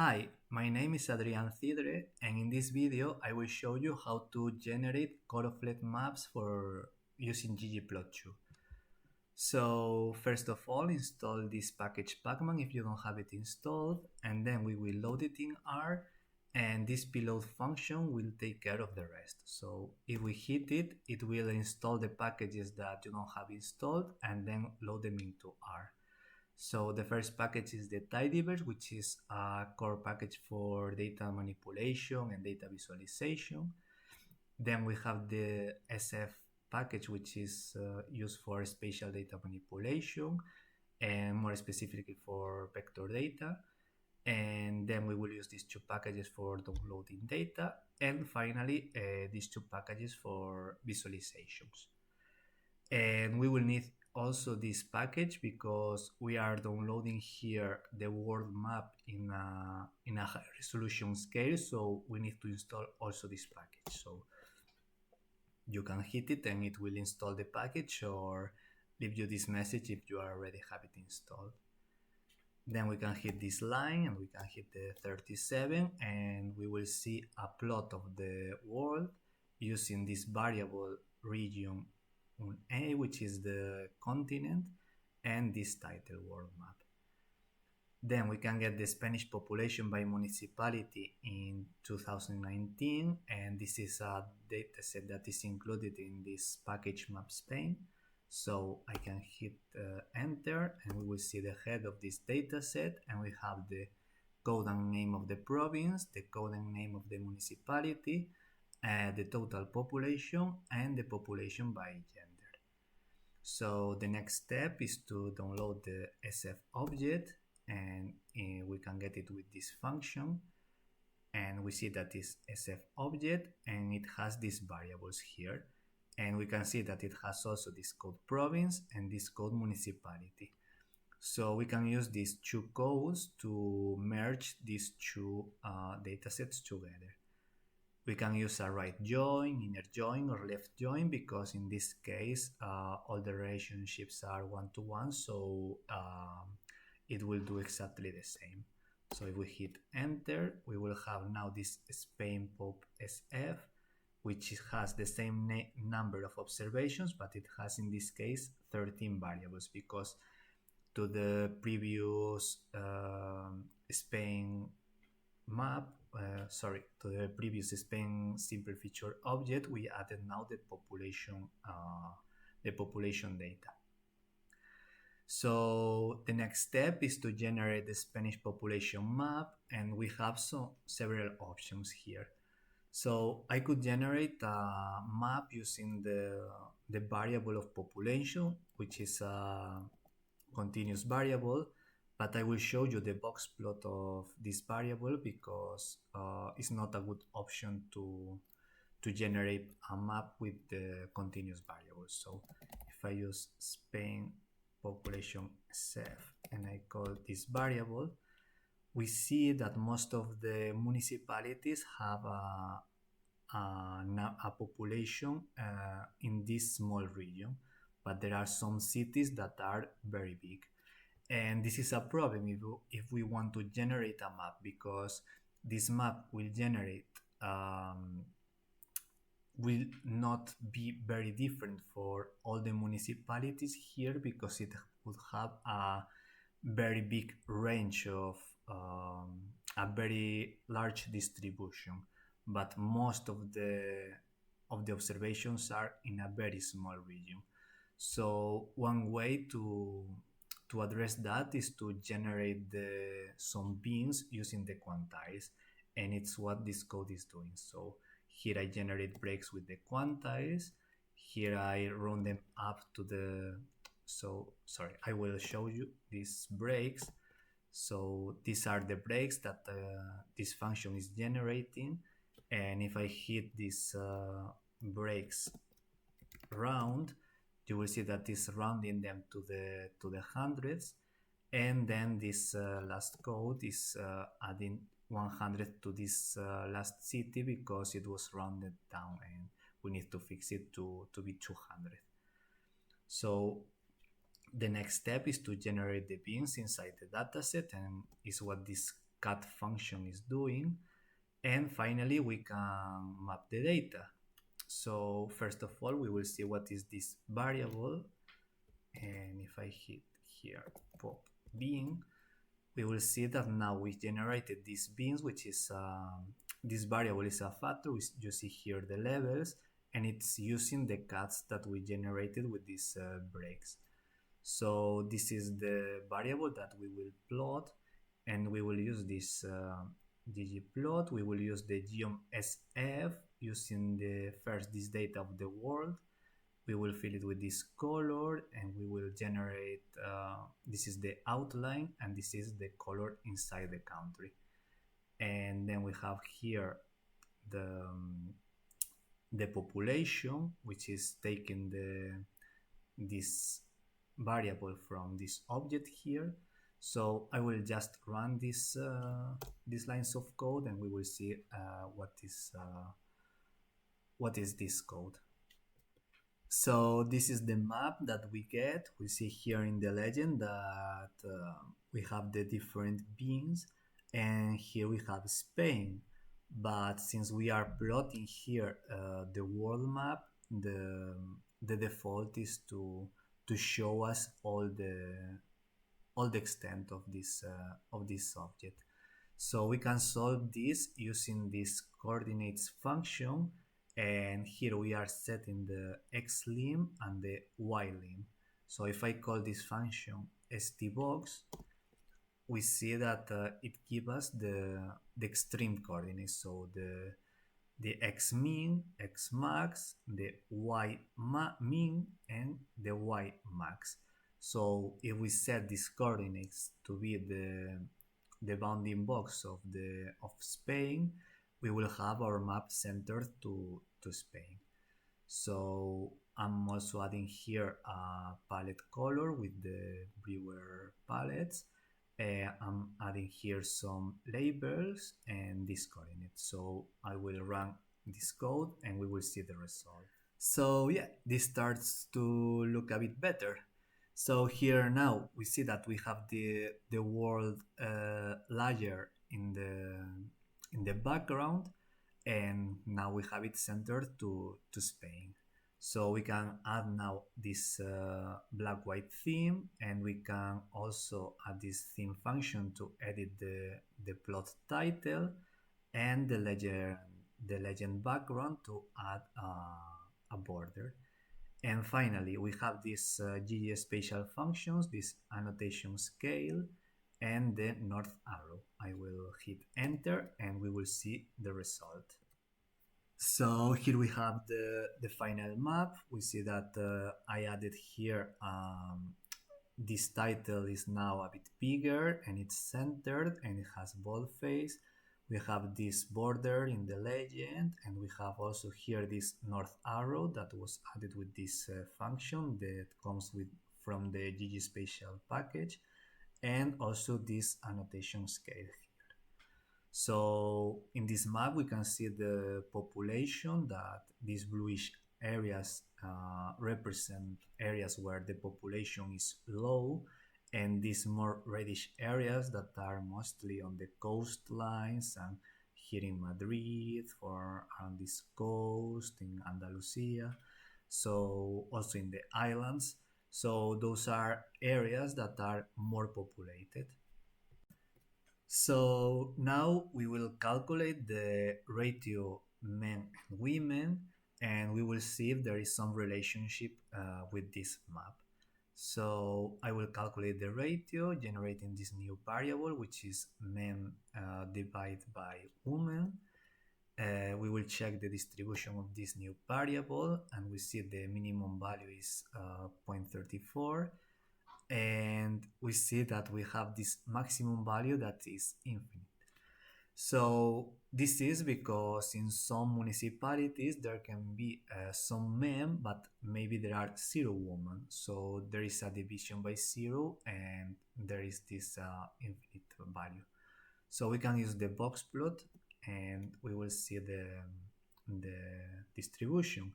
Hi, my name is Adrian Cidre, and in this video I will show you how to generate Choropleth maps for using ggplot2. So first of all, install this package Pacman if you don't have it installed, and then we will load it in R, and this payload function will take care of the rest. So if we hit it, it will install the packages that you don't have installed and then load them into R. So the first package is the tidyverse, which is a core package for data manipulation and data visualization. Then we have the SF package, which is used for spatial data manipulation and more specifically for vector data. And then we will use these two packages for downloading data. And finally, these two packages for visualizations. And we will need also this package because we are downloading here the world map in a high resolution scale, so we need to install also this package. So you can hit it and it will install the package or leave you this message if you already have it installed. Then we can hit this line and we can hit the 37 and we will see a plot of the world using this variable region A, which is the continent, and this title world map. Then we can get the Spanish population by municipality in 2019, and this is a dataset that is included in this package map Spain. So I can hit enter and we will see the head of this dataset, and we have the code and name of the province, the code and name of the municipality, the total population, and the population by gender. So the next step is to download the SF object, and we can get it with this function, and we see that it's SF object and it has these variables here, and we can see that it has also this code province and this code municipality. So we can use these two codes to merge these two datasets together. We can use a right join, inner join, or left join because in this case all the relationships are one-to-one, so it will do exactly the same. So if we hit enter, we will have now this Spain pop SF, which has the same number of observations, but it has in this case 13 variables because to the previous Spain map, to the previous Spain simple feature object, we added now the population data. So the next step is to generate the Spanish population map, and we have several options here. So I could generate a map using the variable of population, which is a continuous variable, but I will show you the box plot of this variable because it's not a good option to generate a map with the continuous variables. So if I use Spain population SF and I call this variable, we see that most of the municipalities have a population in this small region, but there are some cities that are very big. And this is a problem if we want to generate a map, because this map will not be very different for all the municipalities here because it would have a very big range of a very large distribution, but most of the observations are in a very small region. So one way to address that is to generate some bins using the quantize, and it's what this code is doing. So here I generate breaks with the quantize. Here I run them up to the, I will show you these breaks. So these are the breaks that this function is generating, and if I hit this breaks round, you will see that it's rounding them to the hundreds, and then this last code is adding 100 to this last city because it was rounded down and we need to fix it to be 200. So the next step is to generate the bins inside the dataset, and is what this cat function is doing. And finally, we can map the data. So first of all, we will see what is this variable. And if I hit here pop bean, we will see that now we generated these beans, which is this variable is a factor. You see here the levels, and it's using the cuts that we generated with these breaks. So this is the variable that we will plot, and we will use this ggplot. We will use the geom sf using the first this data of the world. We will fill it with this color, and we will generate this is the outline, and this is the color inside the country. And then we have here the population, which is taking this variable from this object here. So I will just run these lines of code, and we will see what is this code. So this is the map that we get. We see here in the legend that we have the different beans, and here we have Spain. But since we are plotting here the world map, the default is to show us all the extent of this object. So we can solve this using this coordinates function, and here we are setting the x-lim and the y-lim. So if I call this function stbox, we see that it gives us the extreme coordinates, so the x min, x max, the y min, and the y max. So if we set these coordinates to be the bounding box of Spain, we will have our map centered to Spain. So I'm also adding here a palette color with the brewer palettes. I'm adding here some labels and these coordinates. So I will run this code and we will see the result. So yeah, this starts to look a bit better. So here now we see that we have the world layer in the background, and now we have it centered to Spain. So we can add now this black-white theme, and we can also add this theme function to edit the plot title and the legend background to add a border. And finally, we have these GG spatial functions, this annotation scale, and the north arrow. I will hit enter and we will see the result. So here we have the final map. We see that I added here this title is now a bit bigger and it's centered and it has boldface. We have this border in the legend, and we have also here this north arrow that was added with this function that comes from the GG spatial package, and also this annotation scale here. So in this map we can see the population, that these bluish areas represent areas where the population is low, and these more reddish areas that are mostly on the coastlines and here in Madrid or on this coast in Andalusia, so also in the islands. So those are areas that are more populated. So now we will calculate the ratio men and women, and we will see if there is some relationship with this map. So I will calculate the ratio generating this new variable, which is men divided by women. We will check the distribution of this new variable, and we see the minimum value is 0.34, and we see that we have this maximum value that is infinite. So this is because in some municipalities there can be some men, but maybe there are 0 women. So there is a division by 0, and there is this infinite value. So we can use the box plot, and we will see the distribution.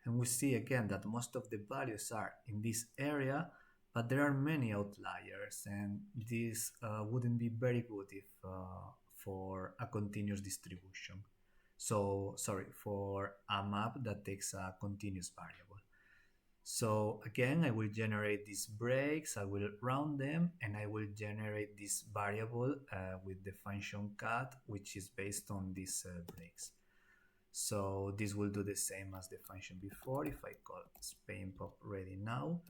And we see again that most of the values are in this area, but there are many outliers, and this wouldn't be very good for a continuous distribution. So, sorry, for a map that takes a continuous variable. So again, I will generate these breaks, I will round them, and I will generate this variable with the function cut, which is based on these breaks. So this will do the same as the function before. If I call Spain pop ready now,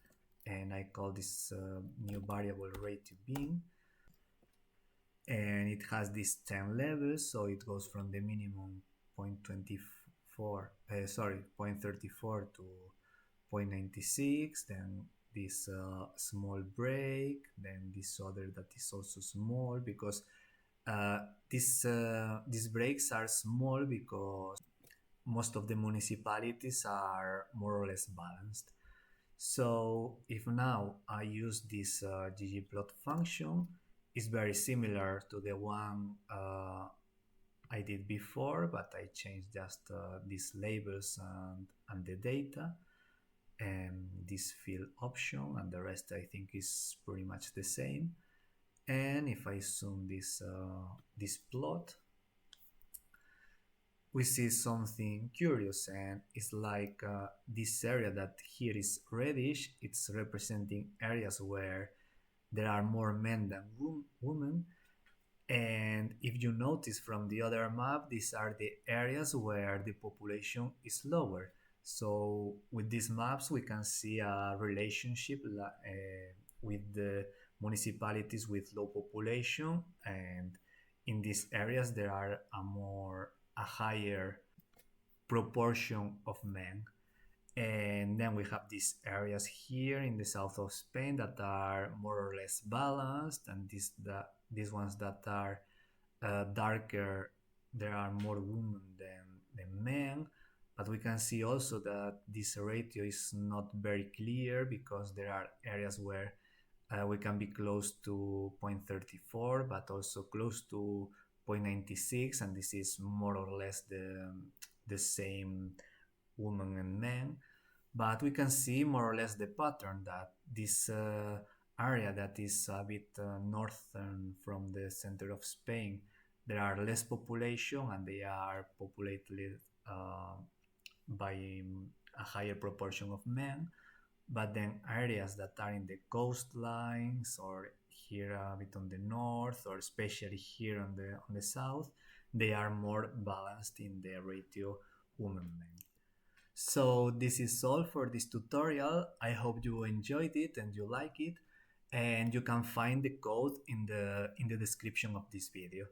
and I call this new variable rate to bin, and it has these 10 levels, so it goes from the minimum 0.24, sorry, 0.34 to 0.96, then this small break, then this other that is also small, because uh, these breaks are small because most of the municipalities are more or less balanced. So if now I use this ggplot function, it's very similar to the one I did before, but I changed just these labels and the data and this fill option, and the rest I think is pretty much the same. And if I zoom this plot, we see something curious, and it's like this area that here is reddish, it's representing areas where there are more men than women. And if you notice from the other map, these are the areas where the population is lower. So with these maps, we can see a relationship with the municipalities with low population, and in these areas there are a higher proportion of men. And then we have these areas here in the south of Spain that are more or less balanced, and these ones that are darker, there are more women than men. But we can see also that this ratio is not very clear, because there are areas where we can be close to 0.34 but also close to 0.96, and this is more or less the same women and men. But we can see more or less the pattern that this area that is a bit northern from the center of Spain, there are less population and they are populated by a higher proportion of men. But then areas that are in the coastlines, or here a bit on the north, or especially here on the south, they are more balanced in the ratio women-men. So this is all for this tutorial. I hope you enjoyed it and you like it, and you can find the code in the description of this video.